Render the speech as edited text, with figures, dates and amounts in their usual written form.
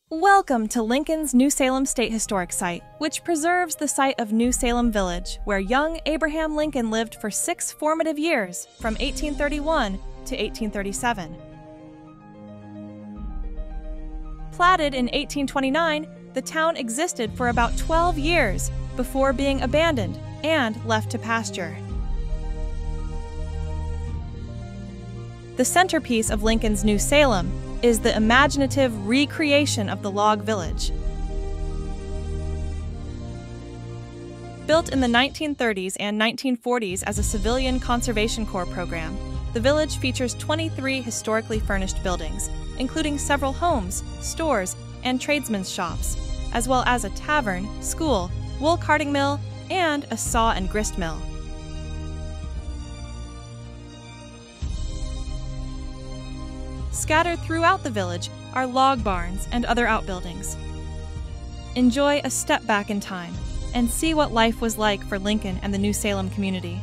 Welcome to Lincoln's New Salem State Historic Site, which preserves the site of New Salem Village, where young Abraham Lincoln lived for 6 formative years, from 1831 to 1837. Platted in 1829, the town existed for about 12 years before being abandoned and left to pasture. The centerpiece of Lincoln's New Salem is the imaginative recreation of the log village. Built in the 1930s and 1940s as a civilian Conservation Corps program, the village features 23 historically furnished buildings, including several homes, stores, and tradesmen's shops, as well as a tavern, school, wool carding mill, and a saw and grist mill. Scattered throughout the village are log barns and other outbuildings. Enjoy a step back in time and see what life was like for Lincoln and the New Salem community.